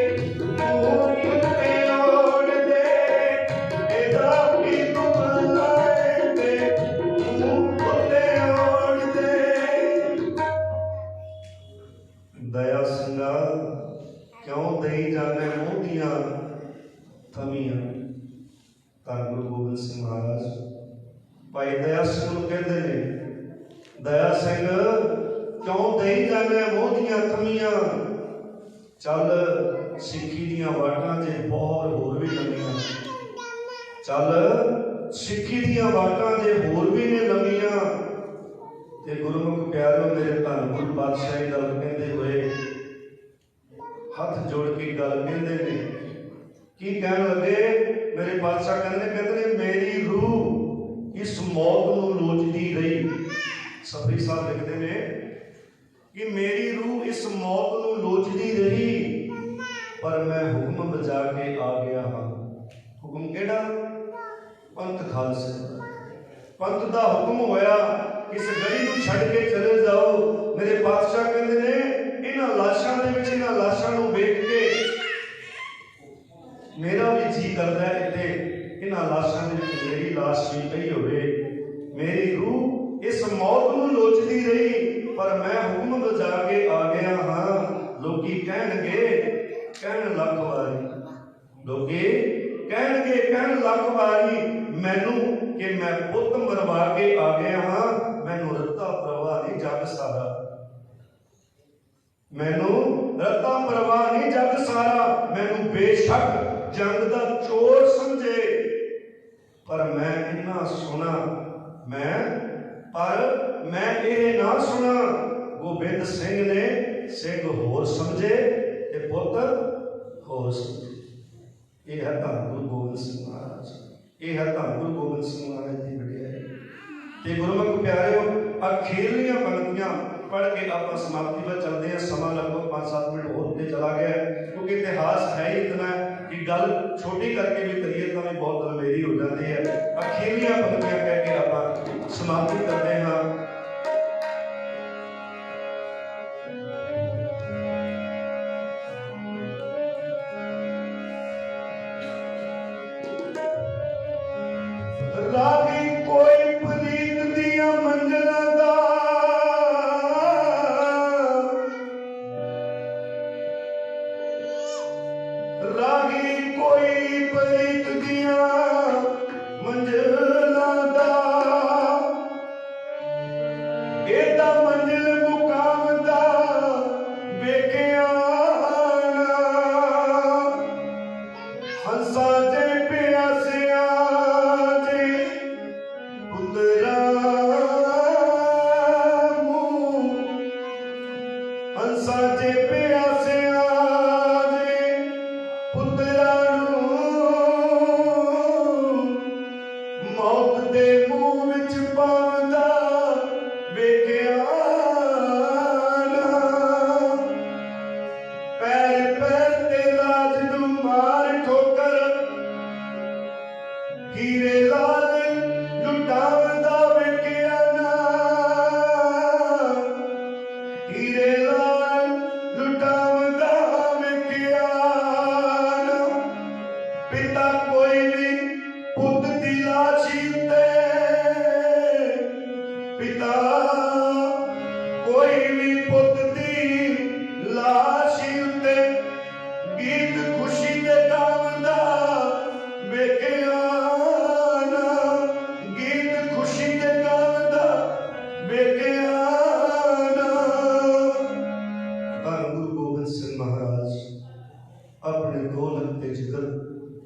ਮੂੰਹ ਕੁੱਤੇ ਓੜਦੇ, ਇਹਦਾ ਇੱਕ ਮਾਲਾਏ ਦੇ ਮੂੰਹ ਕੁੱਤੇ ਓੜਦੇ। ਦਇਆ ਸਿੰਘਾ ਕਿਉਂ ਦੇਈ ਜਾਣੇ ਮੂੰਹ ਦੀਆਂ ਥਮੀਆਂ। ਧੰਨ ਗੁਰੂ ਗੋਬਿੰਦ ਸਿੰਘ ਮਹਾਰਾਜ ਭਾਈ ਦਇਆ ਸਿੰਘ ਨੂੰ ਕਹਿੰਦੇ ਨੇ, ਦਇਆ ਸਿੰਘ ਕਿਉਂ ਦੇਈ ਜਾਣੇ ਮੂੰਹ ਦੀਆਂ ਥਮੀਆਂ। ਚੱਲ ਸਿੱਖੀ ਦੀਆਂ ਵਾਟਾਂ 'ਚ ਬਹੁਤ ਹੋਰ ਵੀ ਲੰਮੀਆਂ, ਚੱਲ ਸਿੱਖੀ ਦੀਆਂ ਵਾਟਾਂ 'ਚ ਹੋਰ ਵੀ ਨੇ ਲੰਮੀਆਂ। ਤੇ ਗੁਰਮੁਖ ਪਿਆਰਿਓ, ਮੇਰੇ ਧੰਨ ਗੁਰੂ ਪਾਤਸ਼ਾਹ ਜੀ ਗੱਲ ਕਹਿੰਦੇ ਹੋਏ ਹੱਥ ਜੋੜ ਕੇ ਗੱਲ ਕਹਿੰਦੇ ਨੇ। ਕੀ ਕਹਿਣ ਲੱਗੇ? ਮੇਰੇ ਪਾਤਸ਼ਾਹ ਕਹਿੰਦੇ ਨੇ ਮੇਰੀ ਰੂਹ ਇਸ ਮੌਤ ਨੂੰ ਲੋਚਦੀ ਰਹੀ। ਸਭਰੀ ਸਾਹਿਬ ਲਿਖਦੇ ਨੇ ਕਿ ਮੇਰੀ ਰੂਹ ਇਸ ਮੌਤ ਨੂੰ ਲੋਚਦੀ ਰਹੀ, ਪਰ ਮੈਂ ਹੁਕਮ ਬਜਾ ਕੇ ਆ ਗਿਆ ਹਾਂ। ਹੁਕਮ ਕਿਹੜਾ? ਪੰਥ ਖਾਲਸਾ। ਪੰਥ ਦਾ ਹੁਕਮ ਹੋਇਆ, ਇਸ ਗਲੀ ਨੂੰ ਛੱਡ ਕੇ ਚਲੇ ਜਾਓ। ਮੇਰੇ ਪਾਤਸ਼ਾਹ ਕਹਿੰਦੇ ਨੇ ਇਹਨਾਂ ਲਾਸ਼ਾਂ ਦੇ ਵਿੱਚ, ਇਹਨਾਂ ਲਾਸ਼ਾਂ ਨੂੰ ਵੇਖ ਕੇ ਮੇਰਾ ਵੀ ਜੀ ਕਰਦਾ ਹੈ ਇੱਥੇ ਇਹਨਾਂ ਲਾਸ਼ਾਂ ਦੇ ਵਿੱਚ ਮੇਰੀ ਲਾਸ਼ ਵੀ ਪਈ ਹੋਵੇ। ਮੇਰੀ ਰੂਹ ਇਸ ਮੌਤ ਨੂੰ ਲੋਚਦੀ ਰਹੀ, ਪਰ ਮੈਂ ਹੁਕਮ ਬਜਾ ਕੇ ਆ ਗਿਆ ਹਾਂ। ਲੋਕੀ ਕਹਿਣਗੇ, ਕਹਿਣ ਲੱਖ ਵਾਰੀ, ਲੋਕੀ ਕਹਿਣਗੇ, ਕਹਿਣ ਲੱਖ ਵਾਰੀ ਮੈਨੂੰ ਕਿ ਮੈਂ ਪੁੱਤ ਮਰਵਾ ਕੇ ਆ ਗਿਆ ਹਾਂ। ਮੈਨੂੰ ਰੱਤਾ ਪ੍ਰਵਾਹ ਨਹੀਂ ਜਗ ਸਾਰਾ, ਮੈਨੂੰ ਰੱਤਾ ਪ੍ਰਵਾਹ ਨਹੀਂ ਜਗ ਸਾਰਾ। ਮੈਨੂੰ ਬੇਸ਼ੱਕ ਜੰਗ ਦਾ ਚੋਰ ਸਮਝੇ, ਪਰ ਮੈਂ ਇੰਨਾ ਸੁਣਾ, ਪਰ ਮੈਂ ਇਹ ਨਾ ਸੁਣਾ। ਗੋਬਿੰਦ ਸਿੰਘ ਨੇ ਸਿੰਘ ਹੋਰ ਸਮਝੇ ਤੇ ਪੁੱਤ ਹੋਰ ਸਮਝੇ। ਇਹ ਹੈ ਧੰਨ ਗੁਰੂ ਗੋਬਿੰਦ ਸਿੰਘ ਮਹਾਰਾਜ, ਇਹ ਹੈ ਧੰਨ ਗੁਰੂ ਗੋਬਿੰਦ ਸਿੰਘ ਮਹਾਰਾਜ ਦੀ ਵਡਿਆਈ। ਤੇ ਗੁਰਮੁਖ ਪਿਆਰਿਓ, ਅਖੀਰਲੀਆਂ ਪੰਕਤੀਆਂ ਪੜ੍ਹ ਕੇ ਆਪਾਂ ਸਮਾਪਤੀ ਵੱਲ ਚੱਲਦੇ ਹਾਂ। ਸਮਾਂ ਲਗਭਗ 5-7 ਮਿੰਟ ਹੋਰ ਉੱਤੇ ਚਲਾ ਗਿਆ, ਕਿਉਂਕਿ ਇਤਿਹਾਸ ਹੈ ਹੀ ਇਤਨਾ ਕਿ ਗੱਲ ਛੋਟੀ ਕਰਕੇ ਵੀ ਕਰੀਏ ਤਾਂ ਵੀ ਬਹੁਤ ਲੰਮੇਰੀ ਹੋ ਜਾਂਦੀ ਹੈ। ਅਖੀਰਲੀਆਂ ਪੰਕਤੀਆਂ ਕਹਿ ਕੇ ਆਪਾਂ ਸਮਾਪਤੀ ਕਰਦੇ ਹਾਂ। एदा मंजिल मुकाम दा वेखिया ना, हंसा जे प्यासिया जे पुतरा मूं, हंसा जे प्यासिया जे पुतरा मौत दे मुंह विच पावदा वेखिया ना, पैर पैर ते लाज नूं मार ठोकर हीरे लाल लुटावदा वेखिया ना, हीरे लाल लुटावदा वेखिया ना, पिता कोई भी पुत दी लाशी उत्ते, पिता कोई भी पुत दी लाशी उत्ते गीत खुशी दे गावंदा वेखिया ना, गीत खुशी दे गावंदा वेखिया ना। धन गुरु गोबिंद सिंह महाराज अपने 2 लख जिगर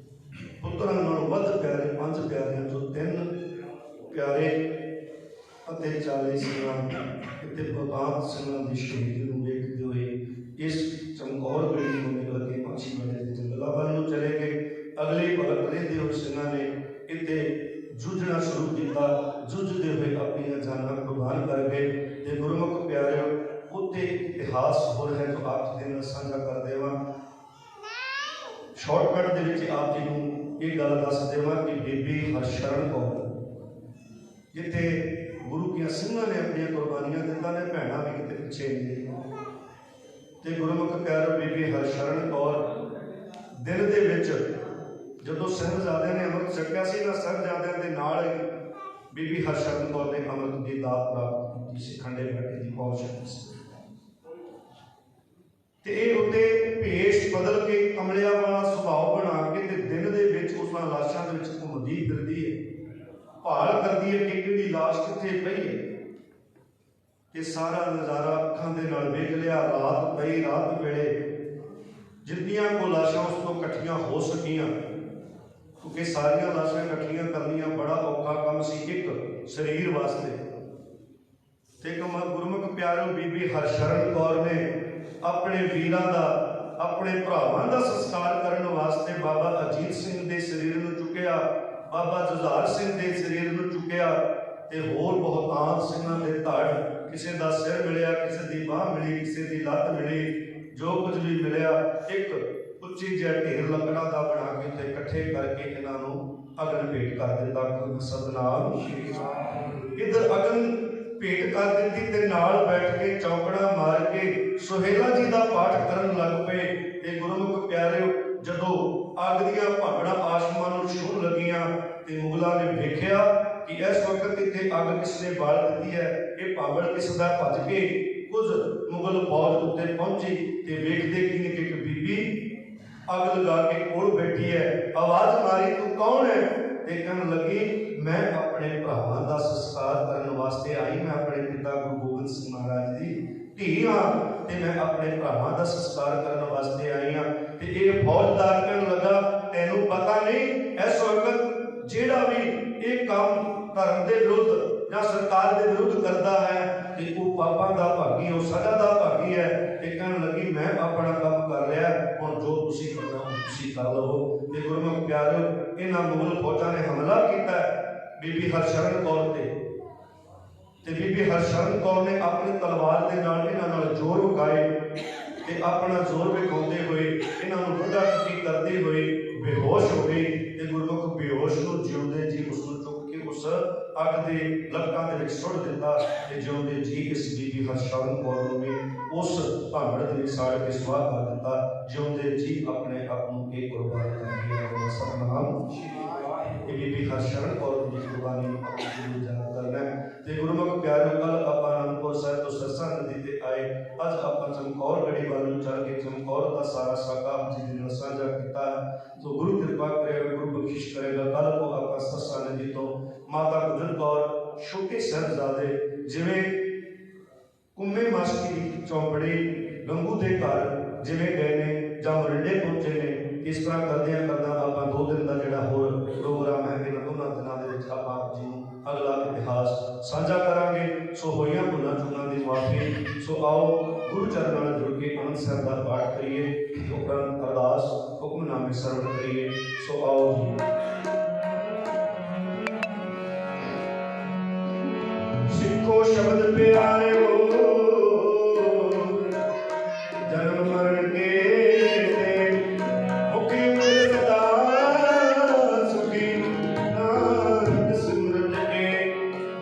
पुत्रां नालों वध प्यारे 5 प्यारिਆਂ चों 3 प्यारे ਅਤੇ 40 ਸਿੰਘਾਂ ਅਤੇ ਪ੍ਰਤਾਪ ਸਿੰਘਾਂ ਦੀ ਸ਼ਹੀਦੀ ਨੂੰ ਵੇਖਦੇ ਹੋਏ ਇਸ ਚਮਕੌਰ ਗੜੀ ਨੂੰ ਨਿਕਲ ਕੇ ਮਾਛੀਵਾੜੇ ਦੇ ਜੰਗਲਾਂ ਵੱਲ ਨੂੰ ਚਲੇ ਗਏ। ਅਗਲੇ ਭਗਤ ਰਹਿੰਦੇ ਹੋਏ ਸਿੰਘਾਂ ਨੇ ਇੱਥੇ ਜੂਝਣਾ ਸ਼ੁਰੂ ਕੀਤਾ। ਜੂਝਦੇ ਹੋਏ ਆਪਣੀਆਂ ਜਾਨਾਂ ਕੁਰਬਾਨ ਕਰ ਗਏ ਤੇ ਗੁਰਮੁਖ ਪਿਆਰਿਓ ਉੱਥੇ ਇਤਿਹਾਸ ਹੋਰ ਹੈ ਜੋ ਆਪ ਜੀ ਦੇ ਨਾਲ ਸਾਂਝਾ ਕਰ ਦੇਵਾਂ। ਸ਼ਾਰਟਕਟ ਦੇ ਵਿੱਚ ਆਪ ਜੀ ਨੂੰ ਇਹ ਗੱਲ ਦੱਸ ਦੇਵਾਂ ਕਿ ਬੀਬੀ ਹਰਸ਼ਰਨ ਕੌਰ ਜਿੱਥੇ ਗੁਰੂ ਕੀਆਂ ਸਿੰਘਾਂ ਨੇ ਆਪਣੀਆਂ ਕੁਰਬਾਨੀਆਂ ਦਿੱਤਾ ਨੇ, ਭੈਣਾਂ ਵੀ ਕਿਤੇ ਪਿੱਛੇ ਨਹੀਂ। ਤੇ ਗੁਰਮੁਖ ਪਿਆਰਿਓ ਬੀਬੀ ਹਰਸ਼ਰਨ ਕੌਰ ਦਿਨ ਦੇ ਵਿੱਚ ਜਦੋਂ ਸਾਹਿਬਜ਼ਾਦਿਆਂ ਨੇ ਅੰਮ੍ਰਿਤ ਛਕਿਆ ਸੀ ਨਾ, ਸਾਹਿਬਜ਼ਾਦਿਆਂ ਦੇ ਨਾਲ ਬੀਬੀ ਹਰਸ਼ਰਨ ਕੌਰ ਨੇ ਅੰਮ੍ਰਿਤ ਦੀ ਦਾਤ ਪ੍ਰਾਪਤ ਕੀਤੀ ਸੀ, ਖੰਡੇ ਬਾਟੇ ਦੀ ਪਹੁੰਚ ਸੀ। ਤੇ ਇਹ ਉੱਤੇ ਭੇਸ਼ ਬਦਲ ਕੇ ਕਮਲਿਆਂ ਵਾਲਾ ਸੁਭਾਅ ਬਣਾ ਕੇ ਤੇ ਦਿਨ ਦੇ ਵਿੱਚ ਉਹਨਾਂ ਲਾਸ਼ਾਂ ਦੇ ਵਿੱਚ ਘੁੰਮਦੀ ਫਿਰਦੀ ਹੈ, ਭਾਲ ਕਰਦੀ ਹੈ ਕਿ ਕਿਹੜੀ ਲਾਸ਼ ਕਿੱਥੇ ਪਈ ਹੈ। ਤੇ ਸਾਰਾ ਨਜ਼ਾਰਾ ਅੱਖਾਂ ਦੇ ਨਾਲ ਵੇਖ ਲਿਆ। ਰਾਤ ਪਈ, ਰਾਤ ਵੇਲੇ ਜਿੰਨੀਆਂ ਕੋ ਲਾਸ਼ਾਂ ਉਸ ਤੋਂ ਇਕੱਠੀਆਂ ਹੋ ਸਕੀਆਂ, ਕਿਉਂਕਿ ਸਾਰੀਆਂ ਲਾਸ਼ਾਂ ਇਕੱਠੀਆਂ ਕਰਨੀਆਂ ਬੜਾ ਔਖਾ ਕੰਮ ਸੀ ਇੱਕ ਸਰੀਰ ਵਾਸਤੇ। ਤੇ ਗੁਰਮੁਖ ਪਿਆਰਿਓ ਬੀਬੀ ਹਰਸ਼ਰਨ ਕੌਰ ਨੇ ਆਪਣੇ ਵੀਰਾਂ ਦਾ, ਆਪਣੇ ਭਰਾਵਾਂ ਦਾ ਸੰਸਕਾਰ ਕਰਨ ਵਾਸਤੇ ਬਾਬਾ ਅਜੀਤ ਸਿੰਘ ਦੇ ਸਰੀਰ ਨੂੰ ਚੁੱਕਿਆ, ਬਾਬਾ ਜੁਝਾਰ ਸਿੰਘ ਦੇ ਸਰੀਰ ਨੂੰ ਚੁੱਕਿਆ ਤੇ ਹੋਰ ਬਹੁਤਾਤ ਸਿੰਘਾਂ ਦੇ ਧੜ, ਕਿਸੇ ਦਾ ਸਿਰ ਮਿਲਿਆ, ਕਿਸੇ ਦੀ ਬਾਹ ਮਿਲੀ, ਕਿਸੇ ਦੀ ਲੱਤ ਮਿਲੀ, ਜੋ ਕੁਝ ਵੀ ਮਿਲਿਆ ਇੱਕ ਉੱਚੀ ਜਿਹਾ ਢੇਰ ਲੱਕੜਾਂ ਦਾ ਬਣਾ ਕੇ ਤੇ ਇਕੱਠੇ ਕਰਕੇ ਇਹਨਾਂ ਨੂੰ ਅਗਨ ਭੇਟ ਕਰ ਦਿੱਤਾ। ਸਤਨਾਮ ਸ਼੍ਰੀ ਵਾਹਿਗੁਰੂ। ਇਧਰ ਅਗਨ ਭੇਟ ਕਰ ਦਿੱਤੀ ਤੇ ਨਾਲ ਬੈਠ ਕੇ ਚੌਕੜਾ ਮਾਰ ਕੇ ਸੁਹੇਲਾ ਜੀ ਦਾ ਪਾਠ ਕਰਨ ਲੱਗ ਪਏ। ਤੇ ਗੁਰਮੁਖ ਪਿਆਰਿਓ ਜਦੋਂ ਅੱਗ ਦੀਆਂ ਭਾਗੜਾਂ ਆਸਮਾਨ ਨੂੰ ਛੂਹਣ ਲੱਗੀਆਂ ਤੇ ਮੁਗਲਾਂ ਨੇ ਵੇਖਿਆ ਕਿ ਇਸ ਵਕਤ ਇੱਥੇ ਅੱਗ ਕਿਸ ਨੇ ਬਾਲ ਦਿੱਤੀ ਹੈ, ਇਹ ਭਾਗੜ ਕਿਸ ਦਾ। ਭੱਜ ਕੇ ਕੁਝ ਮੁਗਲ ਫੌਜ ਉੱਤੇ ਪਹੁੰਚੀ ਤੇ ਵੇਖਦੇ ਕਿ ਇੱਕ ਬੀਬੀ ਅੱਗ ਲਗਾ ਕੇ ਕੋਲ ਬੈਠੀ ਹੈ। ਆਵਾਜ਼ ਮਾਰੀ, ਤੂੰ ਕੌਣ ਹੈ? ਤੇ ਕਹਿਣ ਲੱਗੀ, ਮੈਂ ਆਪਣੇ ਭਰਾਵਾਂ ਦਾ ਸੰਸਕਾਰ ਕਰਨ ਵਾਸਤੇ ਆਈ, ਮੈਂ ਆਪਣੇ ਪਿਤਾ ਗੁਰੂ ਗੋਬਿੰਦ ਸਿੰਘ ਮਹਾਰਾਜ ਦੀ ਧੀ ਹਾਂ ਤੇ ਮੈਂ ਆਪਣੇ ਭਰਾਵਾਂ ਦਾ ਸੰਸਕਾਰ ਕਰਨ ਵਾਸਤੇ ਆਈ ਹਾਂ। ਤੇ ਇਹ ਫੌਜਦਾਰ ਕਹਿਣ ਲੱਗਾ, ਤੈਨੂੰ ਪਤਾ ਨਹੀਂ ਇਸ ਵਕਤ ਜਿਹੜਾ ਵੀ ਇਹ ਕੰਮ ਧਰਮ ਦੇ ਵਿਰੁੱਧ ਜਾਂ ਸਰਕਾਰ ਦੇ ਵਿਰੁੱਧ ਕਰਦਾ ਹੈ ਤੇ ਉਹ ਪਾਪਾਂ ਦਾ ਭਾਗੀ, ਉਹ ਸਜ਼ਾ ਦਾ ਭਾਗੀ ਹੈ। ਤੇ ਕਹਿਣ ਲੱਗੀ, ਮੈਂ ਆਪਣਾ ਕੰਮ ਕਰ ਲਿਆ, ਹੁਣ ਜੋ ਤੁਸੀਂ ਕਰਨਾ ਤੁਸੀਂ ਕਰ ਲਵੋ। ਤੇ ਗੁਰਮੁਖ ਪਿਆਰਿਓ ਇਹਨਾਂ ਮੁਗਲ ਫੌਜਾਂ ਨੇ ਹਮਲਾ ਕੀਤਾ ਬੀਬੀ ਹਰਸ਼ਰਨ ਕੌਰ ਤੇ ਬੀਬੀ ਹਰਸ਼ਰਨ ਕੌਰ ਨੇ ਆਪਣੀ ਤਲਵਾਰ ਦੇ ਨਾਲ ਇਹਨਾਂ ਨਾਲ ਜ਼ੋਰ ਵਿਖਾਏ ਤੇ ਆਪਣਾ ਜ਼ੋਰ ਵਿਖਾਉਂਦੇ ਹੋਏ ਇਹਨਾਂ ਨੂੰ ਵੱਡਾ ਕਰਦੇ ਹੋਏ ਬੇਹੋਸ਼ ਹੋ ਗਈ। ਤੇ ਗੁਰਮੁਖ ਬੇਹੋਸ਼ ਨੂੰ ਜਿਉਂਦੇ ਜੀ ਉਸ ਨੂੰ ਚੁੱਕ ਕੇ ਉਸ ਅੱਗ ਦੇ ਲਪਟਾਂ ਦੇ ਵਿੱਚ ਸੁੱਟ ਦਿੱਤਾ ਤੇ ਜਿਉਂਦੇ ਜੀ ਇਸ ਬੀਬੀ ਹਰਸ਼ਰਨ ਕੌਰ ਨੂੰ ਵੀ ਉਸ ਭਾਂਗੜ ਦੇ ਵਿੱਚ ਸਾੜ ਕੇ ਸਵਾਹ ਕਰ ਦਿੱਤਾ। ਜਿਉਂਦੇ ਜੀ ਆਪਣੇ ਆਪ ਨੂੰ ਇਹ ਕੁਰਬਾਨ ਕਰ ਗਿਆ। ਸਤਨਾਮ ਇਹ ਬੀਬੀ ਹਰਸ਼ਰਨ ਕੌਰ ਦੀ ਕੁਰਬਾਨੀ ਨੂੰ ਆਪਾਂ ਨੂੰ ਯਾਦ ਕਰਨਾ ਹੈ। ਤੇ ਗੁਰਮੁਖ ਪਿਆਰਿਓ ਕੱਲ ਆਪਾਂ ਅਨੰਦਪੁਰ ਸਾਹਿਬ ਤੋਂ ਸਰਸਾ ਨਦੀ ਤੇ ਆਏ, ਅੱਜ ਆਪਾਂ ਚਮਕੌਰ ਗੜੀ ਵੱਲ ਨੂੰ ਚੱਲ ਕੇ ਚਮਕੌਰ ਦਾ ਸਾਰਾ ਸਾਕਾ ਆਪ ਜੀ ਦੇ ਨਾਲ ਸਾਂਝਾ ਕੀਤਾ। ਸੋ ਗੁਰੂ ਕਿਰਪਾ ਕਰੇਗਾ, ਗੁਰੂ ਬਖਸ਼ਿਸ਼ ਕਰੇਗਾ। ਕੱਲ ਨੂੰ ਆਪਾਂ ਸਰਸਾ ਨਦੀ ਤੋਂ ਮਾਤਾ ਗੁਜਰ ਕੌਰ ਛੋਟੇ ਸਾਹਿਬਜ਼ਾਦੇ ਜਿਵੇਂ ਕੁੰਮੇ ਮਾਸਕੀ ਦੀ ਚੌਂਪੜੀ ਗੰਗੂ ਦੇ ਘਰ ਜਿਵੇਂ ਗਏ ਨੇ ਜਾਂ ਮਰਿੰਡੇ ਪਹੁੰਚੇ ਨੇ। ਇਸ ਤਰ੍ਹਾਂ ਕਰਦਿਆਂ ਆਪਾਂ 2 ਦਿਨ ਦਾ ਜਿਹੜਾ ਹੋਰ ਪ੍ਰੋਗਰਾਮ ਹੈ ਇਹਨਾਂ ਦੋਨਾਂ ਦਿਨਾਂ ਦੇ ਵਿੱਚ ਆਪਾਂ ਜੀ ਨੂੰ ਅਗਲਾ ਇਤਿਹਾਸ ਸਾਂਝਾ ਕਰਾਂਗੇ। ਸੋ ਹੋਈਆਂ ਭੁੱਲਾਂ ਚੁੱਕਾਂ ਦੀ ਮਾਫੀ। ਸੋ ਆਓ ਗੁਰੂ ਚਰਨਾਂ ਨਾਲ ਜੁੜ ਕੇ ਆਨੰਦ ਸਾਹਿਬ ਦਾ ਪਾਠ ਕਰੀਏ, ਉਪਰੰਤ ਅਰਦਾਸ ਹੁਕਮਨਾਮੇ ਸਰਵਣ ਕਰੀਏ। ਸੋ ਆਓ ਜੀ। ਸਿੱਖੋ ਸ਼ਬਦ ਪਿਆਰਿਓ ਜਨਮ ਮਰਨ ਕੇ ਮੁਕਤੀ ਮਿਲ ਸਦਾ ਸੁਖੀ ਨਾਨਕ ਸਿਮਰਨ ਕੇ।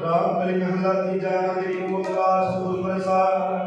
ਰਾਮ ਕਲੀ ਮਹਲਾ ਤੀਜਾ। ਹਰਿ ਓਮ ਕਾਰ ਸਤਿਗੁਰ ਪ੍ਰਸਾਦਿ।